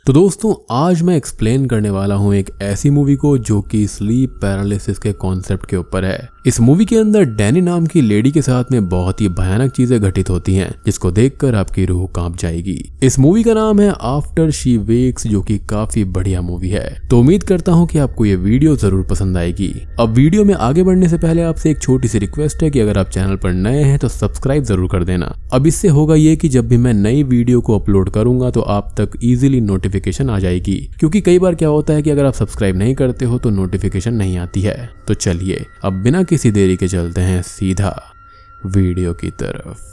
तो दोस्तों आज मैं एक्सप्लेन करने वाला हूँ एक ऐसी मूवी को जो कि स्लीप पैरालिसिस के कॉन्सेप्ट के ऊपर है। इस मूवी के अंदर डैनी नाम की लेडी के साथ में बहुत ही भयानक चीजें घटित होती हैं जिसको देखकर आपकी रूह कांप जाएगी। इस मूवी का नाम है आफ्टर शी वेक्स, जो कि काफी बढ़िया मूवी है। तो उम्मीद करता हूँ कि आपको ये वीडियो जरूर पसंद आएगी। अब वीडियो में आगे बढ़ने से पहले आपसे एक छोटी सी रिक्वेस्ट है कि अगर आप चैनल पर नए हैं तो सब्सक्राइब जरूर कर देना। अब इससे होगा ये कि जब भी मैं नई वीडियो को अपलोड करूंगा तो आप तक इजीली नोटिफिकेशन आ जाएगी, क्योंकि कई बार क्या होता है कि अगर आप सब्सक्राइब नहीं करते हो तो नोटिफिकेशन नहीं आती है। तो चलिए अब बिना किसी देरी के चलते हैं सीधा वीडियो की तरफ।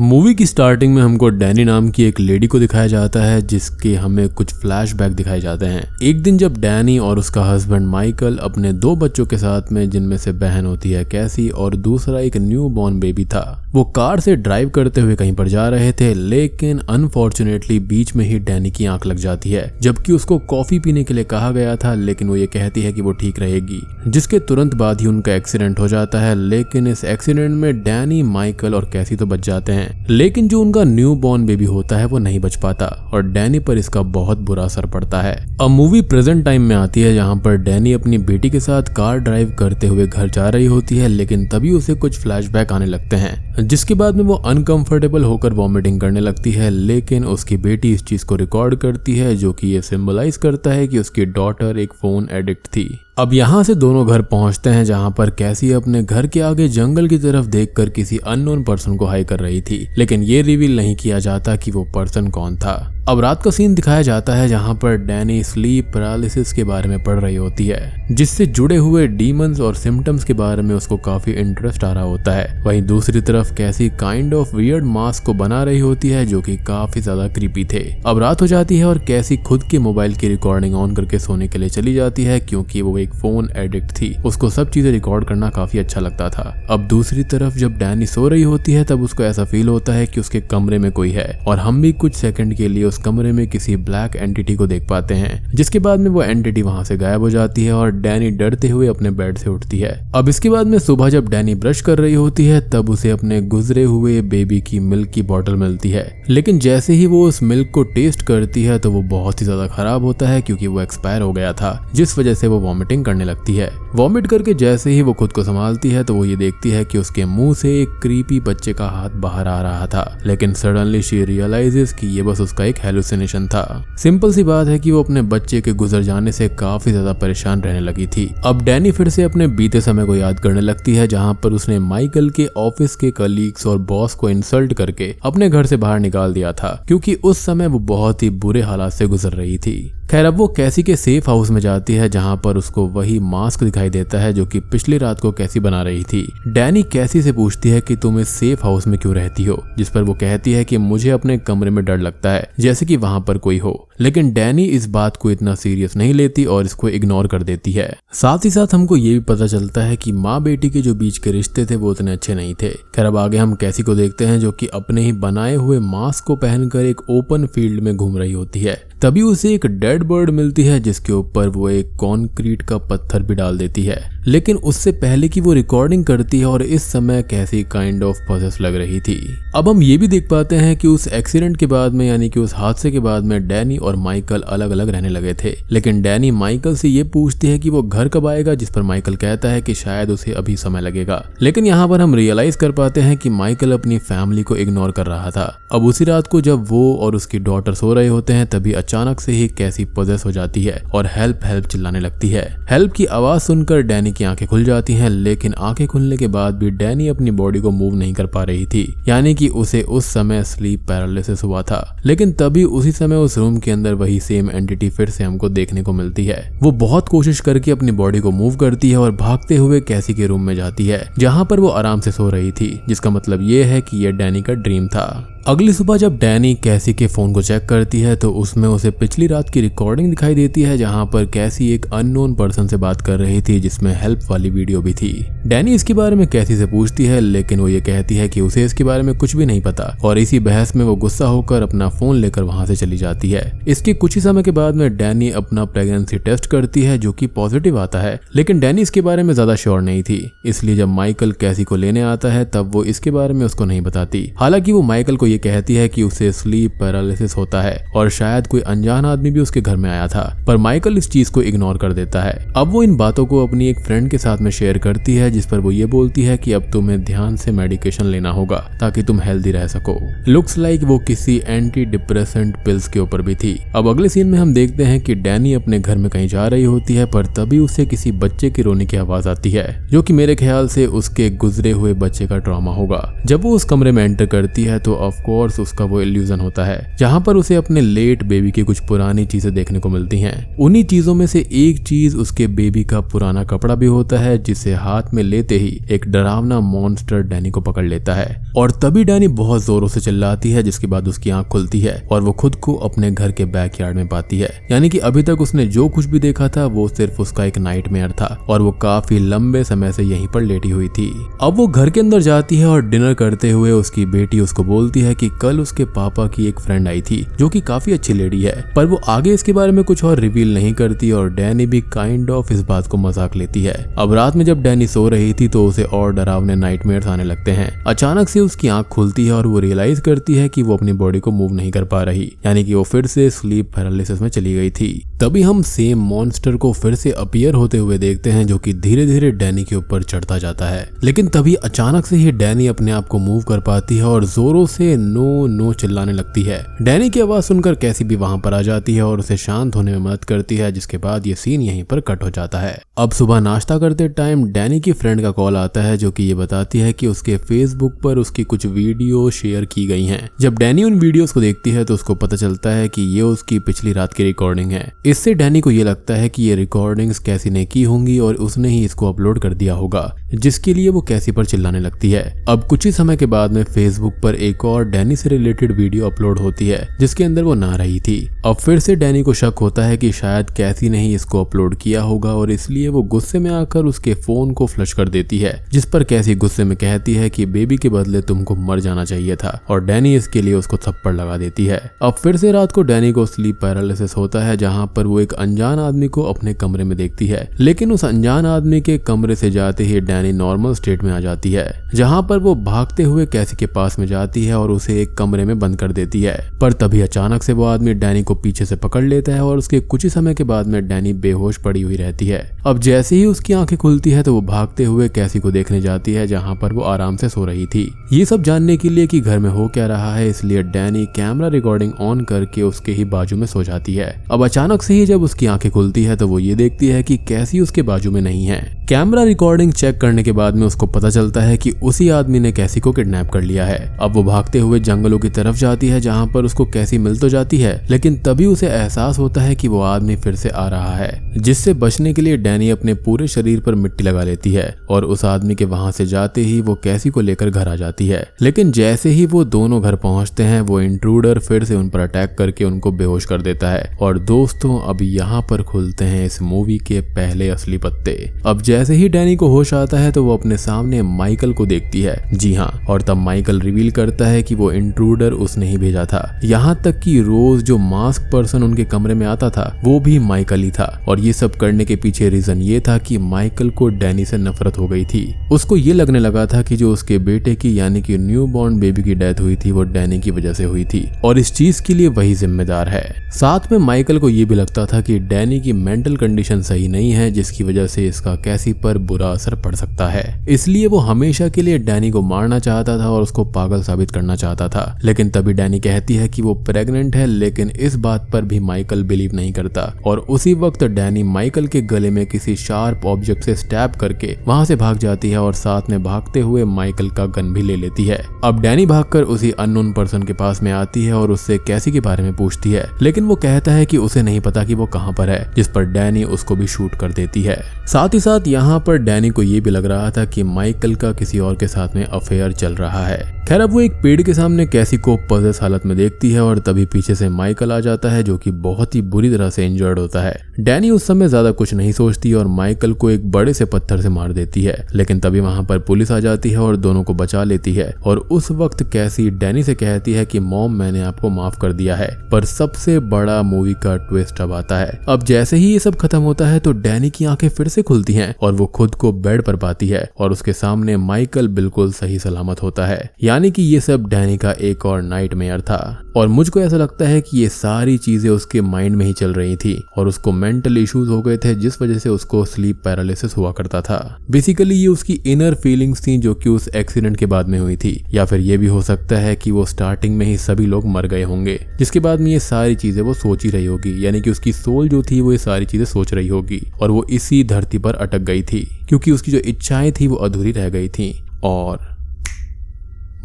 मूवी की स्टार्टिंग में हमको डैनी नाम की एक लेडी को दिखाया जाता है जिसके हमें कुछ फ्लैशबैक दिखाए जाते हैं। एक दिन जब डैनी और उसका हस्बैंड माइकल अपने 2 बच्चों के साथ में, जिनमें से बहन होती है कैसी और दूसरा एक न्यू बॉर्न बेबी था, वो कार से ड्राइव करते हुए कहीं पर जा रहे थे। लेकिन अनफॉर्चुनेटली बीच में ही डैनी की आंख लग जाती है, जबकि उसको कॉफी पीने के लिए कहा गया था, लेकिन वो ये कहती है कि वो ठीक रहेगी। जिसके तुरंत बाद ही उनका एक्सीडेंट हो जाता है। लेकिन इस एक्सीडेंट में डैनी, माइकल और कैसी तो बच जाते हैं, लेकिन जो उनका न्यू बॉर्न बेबी होता है वो नहीं बच पाता और डैनी पर इसका बहुत बुरा असर पड़ता है। अब मूवी प्रेजेंट टाइम में आती है, जहां पर डैनी अपनी बेटी के साथ कार ड्राइव करते हुए घर जा रही होती है। लेकिन तभी उसे कुछ फ्लैशबैक आने लगते हैं, जिसके बाद में वो अनकंफर्टेबल होकर वॉमिटिंग करने लगती है। लेकिन उसकी बेटी इस चीज को रिकॉर्ड करती है, जो कि ये सिंबलाइज करता है कि उसकी डॉटर एक फोन एडिक्ट थी। अब यहाँ से दोनों घर पहुंचते हैं, जहां पर कैसी अपने घर के आगे जंगल की तरफ देखकर किसी अननोन पर्सन को हाई कर रही थी, लेकिन ये रिवील नहीं किया जाता कि वो पर्सन कौन था। अब रात का सीन दिखाया जाता है, जहां पर डैनी स्लीप पैरालिसिस के बारे में पढ़ रही होती है, जिससे जुड़े हुए डीमंस और सिम्टम्स के बारे में उसको काफी इंटरेस्ट आ रहा होता है। वहीं दूसरी तरफ कैसी काइंड ऑफ वियर्ड मास्क को बना रही होती है, जो कि काफी ज्यादा क्रीपी थे। अब रात हो जाती है और कैसी खुद के मोबाइल की रिकॉर्डिंग ऑन करके सोने के लिए चली जाती है, क्योंकि वो एक फोन एडिक्ट थी। उसको सब चीजें रिकॉर्ड करना काफी अच्छा लगता था। अब दूसरी तरफ जब डैनी सो रही होती है, तब उसको ऐसा फील होता है कि उसके कमरे में कोई है, और हम भी कुछ सेकंड के लिए कमरे में किसी ब्लैक एंटिटी को देख पाते हैं। जिसके बाद में वो एंटिटी वहां से गायब हो जाती है और डैनी डरते हुए अपने बेड से उठती है। अब इसके बाद में सुबह जब डैनी ब्रश कर रही होती है, तब उसे अपने गुजरे हुए बेबी की मिल्क की बोतल मिलती है। लेकिन जैसे ही वो उस मिल्क को टेस्ट करती है तो वो बहुत ही ज्यादा खराब होता है, क्योंकि वो एक्सपायर हो गया था, जिस वजह से वो वॉमिटिंग करने लगती है। वॉमिट करके जैसे ही वो खुद को संभालती है तो वो ये देखती है कि उसके मुंह से एक क्रीपी बच्चे का हाथ बाहर आ रहा था। लेकिन सडनली शी रियलाइजेस कि ये बस उसका एक हेलुसिनेशन था। सिंपल सी बात है कि वो अपने बच्चे के गुजर जाने से काफी ज्यादा परेशान रहने लगी थी। अब डैनी फिर से अपने बीते समय को याद करने लगती है, जहां पर उसने माइकल के ऑफिस के कलीग्स और बॉस को इंसल्ट करके अपने घर से बाहर निकाल दिया था, क्योंकि उस समय वो बहुत ही बुरे हालात से गुजर रही थी। खैर अब वो कैसी के सेफ हाउस में जाती है, जहां पर उसको वही मास्क दिखाई देता है जो कि पिछली रात को कैसी बना रही थी। डैनी कैसी से पूछती है कि तुम इस सेफ हाउस में क्यों रहती हो, जिस पर वो कहती है कि मुझे अपने कमरे में डर लगता है, जैसे कि वहां पर कोई हो। लेकिन डैनी इस बात को इतना सीरियस नहीं लेती और इसको इग्नोर कर देती है। साथ ही साथ हमको ये भी पता चलता है कि माँ बेटी के जो बीच के रिश्ते थे वो उतने अच्छे नहीं थे। खैर अब आगे हम कैसी को देखते हैं, जो कि अपने ही बनाए हुए मास्क को पहनकर एक ओपन फील्ड में घूम रही होती है। तभी उसे एक डेड बर्ड मिलती है, जिसके ऊपर वो एक कॉन्क्रीट का पत्थर भी डाल देती है। लेकिन उससे पहले कि वो रिकॉर्डिंग करती है, और इस समय कैसी काइंड ऑफ पॉसेस लग रही थी। अब हम ये भी देख पाते हैं कि उस एक्सीडेंट के बाद में, यानी कि उस हादसे के बाद में, डैनी और माइकल अलग अलग रहने लगे थे। लेकिन डैनी माइकल से ये पूछती है कि वो घर कब आएगा, जिस पर माइकल कहता है कि शायद उसे अभी समय लगेगा। लेकिन यहाँ पर हम रियलाइज कर पाते हैं कि माइकल अपनी फैमिली को इग्नोर कर रहा था। अब उसी रात को जब वो और उसकी डॉटर सो रहे होते हैं, तभी अचानक से ही कैसी पोजेस हो जाती है और हेल्प हेल्प चिल्लाने लगती है। हेल्प की आवाज सुनकर डैनी की आंखें खुल जाती हैं, लेकिन आंखें खुलने के बाद भी डैनी अपनी बॉडी को मूव नहीं कर पा रही थी, यानी कि उसे उस समय स्लीप पैरालिसिस हुआ था। लेकिन तभी उसी समय उस रूम के अंदर वही सेम एंटिटी फिर से हमको देखने को मिलती है। वो बहुत कोशिश करके अपनी बॉडी को मूव करती है और भागते हुए कैसी के रूम में जाती है, जहां पर वो आराम से सो रही थी, जिसका मतलब ये है कि ये डैनी का ड्रीम था। अगली सुबह जब डैनी कैसी के फोन को चेक करती है तो उसमें उसे पिछली रात की रिकॉर्डिंग दिखाई देती है, जहां पर कैसी एक अननोन पर्सन से बात कर रही थी, जिसमें हेल्प वाली वीडियो भी थी। डैनी इसके बारे में कैसी से पूछती है, लेकिन वो ये कहती है कि उसे इसके बारे में कुछ भी नहीं पता और इसी बहस में वो गुस्सा होकर अपना फोन लेकर वहां से चली जाती है। इसके कुछ ही समय के बाद में डैनी अपना प्रेगनेंसी टेस्ट करती है जो कि पॉजिटिव आता है, लेकिन डैनी इसके बारे में ज्यादा श्योर नहीं थी, इसलिए जब माइकल कैसी को लेने आता है तब वो इसके बारे में उसको नहीं बताती। हालांकि वो माइकल को ये कहती है कि उसे स्लीप पैरालिसिस होता है और शायद कोई अनजान आदमी भी उसके घर में आया था, पर माइकल इस चीज को इग्नोर कर देता है। अब वो इन बातों को अपनी एक फ्रेंड के साथ में शेयर करती है, जिस पर वो ये बोलती है कि अब तुम्हें ध्यान से मेडिकेशन लेना होगा ताकि तुम हेल्दी रह सको। लुक्स लाइक वो किसी एंटी डिप्रेसेंट पिल्स के ऊपर भी थी। अब अगले सीन में हम देखते हैं कि डैनी अपने घर में कहीं जा रही होती है, पर तभी उसे किसी बच्चे की रोने की आवाज आती है, जो कि मेरे ख्याल से उसके गुजरे हुए बच्चे का ट्रॉमा होगा। जब वो उस कमरे में एंटर करती है तो ऑफ कोर्स उसका वो इल्यूजन होता है, जहां पर उसे अपने लेट बेबी की कुछ पुरानी चीजें देखने को मिलती हैं। उन्हीं चीजों में से एक चीज उसके बेबी का पुराना कपड़ा भी होता है, जिसे हाथ में लेते ही एक डरावना मॉन्स्टर डैनी को पकड़ लेता है और तभी डैनी बहुत जोरों से चिल्लाती है, जिसके बाद उसकी आंख खुलती है और वो खुद को अपने घर के बैकयार्ड में पाती है। यानी कि अभी तक उसने जो कुछ भी देखा था वो सिर्फ उसका एक नाइटमेयर था और वो काफी लंबे समय से यहीं पर लेटी हुई थी। अब वो घर के अंदर जाती है और डिनर करते हुए उसकी बेटी उसको बोलती है कि कल उसके पापा की एक फ्रेंड आई थी जो कि काफी अच्छी लेडी है, पर वो आगे इसके बारे में कुछ और रिवील नहीं करती और डैनी भी काइंड ऑफ इस बात को मजाक लेती है। अब रात में जब डैनी सो रही थी तो उसे और डरावने नाइटमेयर्स आने लगते हैं। अचानक से उसकी आंख खुलती है और वो रियलाइज करती है कि वो अपनी बॉडी को मूव नहीं कर पा रही, यानी कि वो फिर से स्लीप पैरालिसिस में चली गई थी। तभी हम सेम मॉन्स्टर को फिर से अपीयर होते हुए देखते हैं, जो कि धीरे धीरे डैनी के ऊपर चढ़ता जाता है। लेकिन तभी अचानक से ही डैनी अपने आप को मूव कर पाती है और जोरों से नो नो चिल्लाने लगती है। डैनी की आवाज सुनकर कैसी भी वहां पर आ जाती है और उसे शांत होने में मदद करती है, जिसके बाद ये सीन यहीं पर कट हो जाता है। अब सुबह नाश्ता करते टाइम डैनी की फ्रेंड का कॉल आता है, जो कि ये बताती है कि उसके फेसबुक पर उसकी कुछ वीडियो शेयर की गई हैं। जब डैनी उन वीडियोस को देखती है तो उसको पता चलता है कि ये उसकी पिछली रात की रिकॉर्डिंग है। इससे डैनी को ये लगता है कि ये रिकॉर्डिंग्स कैसी ने की होंगी और उसने ही इसको अपलोड कर दिया होगा, जिसके लिए वो कैसी पर चिल्लाने लगती है। अब कुछ ही समय के बाद में फेसबुक पर एक और डैनी से रिलेटेड वीडियो अपलोड होती है, जिसके अंदर वो नहा रही थी। अब फिर से डैनी को शक होता है कि शायद कैसी ने ही इसको अपलोड किया होगा और इसलिए वो गुस्से में आकर उसके फोन को फ्लश कर देती है, जिस पर कैसी गुस्से में कहती है कि बेबी के बदले तुमको मर जाना चाहिए था और डैनी इसके लिए उसको थप्पड़ लगा देती है। अब फिर से रात को डैनी को स्लीप पैरालिसिस होता है, जहां पर वो एक अनजान आदमी को अपने कमरे में देखती है, लेकिन उस अनजान आदमी के कमरे से जाते ही डैनी नॉर्मल स्टेट में आ जाती है, जहां पर वो भागते हुए कैसी के पास में जाती है और उसे एक कमरे में बंद कर देती है। पर तभी अचानक से वो आदमी डैनी को पीछे से पकड़ लेता है और उसके कुछ ही समय के बाद में डैनी बेहोश पड़ी हुई रहती है। अब जैसे ही उसकी आंखें खुलती है तो वो भागते हुए कैसी को देखने जाती है, जहां पर वो आराम से सो रही थी। ये सब जानने के लिए कि घर में हो क्या रहा है, इसलिए डैनी कैमरा रिकॉर्डिंग ऑन करके उसके ही बाजू में सो जाती है। अब अचानक से ही जब उसकी आंखें खुलती है तो वो ये देखती है कि कैसी उसके बाजू में नहीं है। कैमरा रिकॉर्डिंग चेक करने के बाद में उसको पता चलता है कि उसी आदमी ने कैसी को किडनैप कर लिया है। अब वो भागते हुए जंगलों की तरफ जाती है, जहां पर उसको कैसी मिल तो जाती है, लेकिन तभी उसे एहसास होता है कि वो आदमी फिर से आ रहा है, जिससे बचने के लिए डैनी अपने पूरे शरीर पर मिट्टी लगा लेती है और उस आदमी के वहां से जाते ही वो कैसी को लेकर घर आ जाती है। लेकिन जैसे ही वो दोनों घर पहुंचते हैं वो इंट्रूडर फिर से उन पर अटैक करके उनको बेहोश कर देता है। और दोस्तों, अब यहाँ पर खुलते हैं इस मूवी के पहले असली पत्ते। अब जैसे ही डैनी को होश आता है तो वो अपने सामने माइकल को देखती है। जी हाँ, और तब माइकल रिवील करता है कि वो इंट्रूडर उसने ही भेजा था। यहाँ तक कि रोज जो मास्क पर्सन उनके कमरे में आता था वो भी माइकल ही था, और ये सब करने के पीछे रीजन ये था कि माइकल को डैनी से नफरत हो गई थी। उसको ये लगने लगा था कि जो उसके बेटे की यानी कि न्यू बॉर्न बेबी की डेथ हुई थी वो डैनी की वजह से हुई थी और इस चीज के लिए वही जिम्मेदार है। साथ में माइकल को ये भी लगता था कि डैनी की मेंटल कंडीशन सही नहीं है, जिसकी वजह से इसका कैसी पर बुरा असर पड़ सकता है। इसलिए वो हमेशा के लिए डैनी को मारना चाहता था और उसको पागल साबित करना चाहता था। लेकिन तभी डैनी कहती है कि वो प्रेग्नेंट है, लेकिन इस बात पर भी माइकल बिलीव नहीं करता और उसी वक्त डैनी माइकल के गले में किसी शार्प ऑब्जेक्ट से स्टैब करके वहां से भाग जाती है और साथ में भागते हुए माइकल का गन भी ले लेती है। अब डैनी भागकर उसी अननोन पर्सन के पास में आती है और उससे कैसी के बारे में पूछती है, लेकिन वो कहता है कि उसे नहीं पता कि वो कहां पर है, जिस पर डैनी उसको भी शूट कर देती है। साथ ही साथ यहाँ पर डैनी को ये भी लग रहा था कि माइकल का किसी और के साथ में अफेयर चल रहा है। खैर अब वो एक पेड़ के सामने कैसी को पजेस हालत में देखती है और तभी पीछे से माइकल आ जाता है जो कि बहुत ही बुरी तरह से इंजर्ड होता है। डैनी उस समय ज्यादा कुछ नहीं सोचती और माइकल को एक बड़े से पत्थर से मार देती है, लेकिन तभी वहां पर पुलिस आ जाती है और दोनों को बचा लेती है। और उस वक्त कैसी डैनी से कहती है कि मॉम मैंने आपको माफ कर दिया है। पर सबसे बड़ा मूवी का ट्विस्ट अब आता है। अब जैसे ही ये सब खत्म होता है तो डैनी की आंखें फिर से खुलती हैं और वो खुद को बेड पर पाती है और उसके सामने माइकल बिल्कुल सही सलामत होता है। यानी कि ये सब डैनी का एक और नाइटमेयर था। और मुझको ऐसा लगता है कि ये सारी चीजें उसके माइंड में ही चल रही थी और उसको मेंटल इश्यूज हो गए थे जिस वजह से उसको स्लीप पैरालिसिस हुआ करता था। बेसिकली ये उसकी इनर फीलिंग्स थी जो कि उस एक्सीडेंट के बाद में हुई थी, या फिर ये भी हो सकता है कि वो स्टार्टिंग में ही सभी लोग मर गए होंगे जिसके बाद में ये सारी चीजें वो सोच ही रही होगी। यानी कि उसकी सोल जो थी वो ये सारी चीजें सोच रही होगी और वो इसी धरती पर अटक गई थी क्योंकि उसकी जो इच्छाएं थी वो अधूरी रह गई थी। और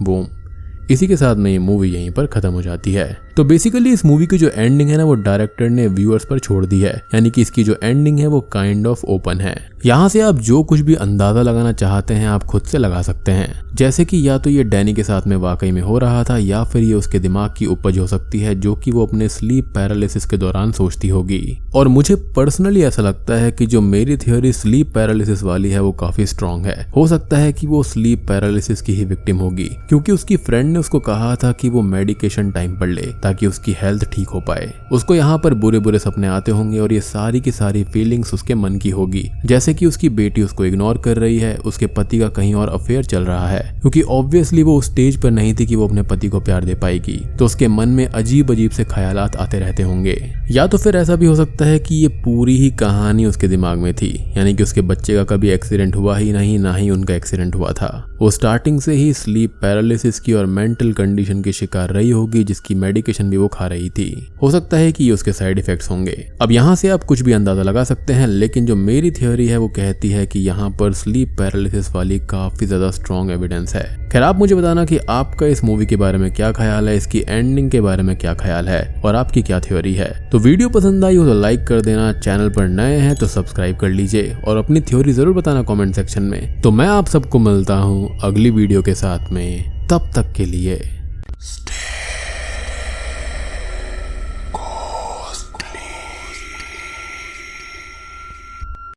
बूम, इसी के साथ में ये मूवी यहीं पर खत्म हो जाती है। तो बेसिकली इस मूवी की जो एंडिंग है ना वो डायरेक्टर ने व्यूअर्स पर छोड़ दी है। यानी कि इसकी जो एंडिंग है वो काइंड ऑफ ओपन है। यहाँ से आप जो कुछ भी अंदाजा लगाना चाहते हैं आप खुद से लगा सकते हैं। जैसे कि या तो ये डैनी के साथ में वाकई में हो रहा था या फिर ये उसके दिमाग की उपज हो सकती है जो कि वो अपने स्लीप पैरालिसिस के दौरान सोचती होगी। और मुझे पर्सनली ऐसा लगता है कि जो मेरी थ्योरी स्लीप पैरालिसिस वाली है वो काफी स्ट्रांग है। हो सकता है कि वो स्लीप पैरालिसिस की ही विक्टिम होगी क्योंकि उसकी फ्रेंड ने उसको कहा था कि वो मेडिकेशन टाइम पर ले ताकि उसकी हेल्थ ठीक हो पाए। उसको यहाँ पर बुरे बुरे सपने आते होंगे और ये सारी की सारी फीलिंग्स उसके मन की होगी, जैसे कि उसकी बेटी उसको इग्नोर कर रही है, उसके पति का कहीं और अफेयर चल रहा है क्योंकि ऑब्वियसली वो उस स्टेज पर नहीं थी कि वो अपने पति को प्यार दे पाएगी। तो उसके मन में अजीब अजीब से ख्यालात आते रहते होंगे। या तो फिर ऐसा भी हो सकता है कि ये पूरी ही कहानी उसके दिमाग में थी, यानी कि उसके बच्चे का कभी एक्सीडेंट हुआ ही नहीं, ना ही उनका एक्सीडेंट हुआ था। वो स्टार्टिंग से ही स्लीप पैरालिसिस की और मेंटल कंडीशन की शिकार रही होगी जिसकी मेडिकेशन भी वो खा रही थी। हो सकता है कि ये उसके साइड इफेक्ट्स होंगे। अब यहाँ से आप कुछ भी अंदाजा लगा सकते हैं, लेकिन जो मेरी थ्योरी है वो कहती है कि यहाँ पर स्लीप पैरालिसिस वाली काफी ज्यादा स्ट्रॉन्ग एविडेंस है। खैर आप मुझे बताना कि आपका इस मूवी के बारे में क्या ख्याल है, इसकी एंडिंग के बारे में क्या ख्याल है और आपकी क्या थ्योरी है। तो वीडियो पसंद आई हो तो लाइक कर देना, चैनल पर नए हैं तो सब्सक्राइब कर लीजिए और अपनी थ्योरी जरूर बताना कमेंट सेक्शन में। तो मैं आप सबको मिलता हूँ अगली वीडियो के साथ में, तब तक के लिए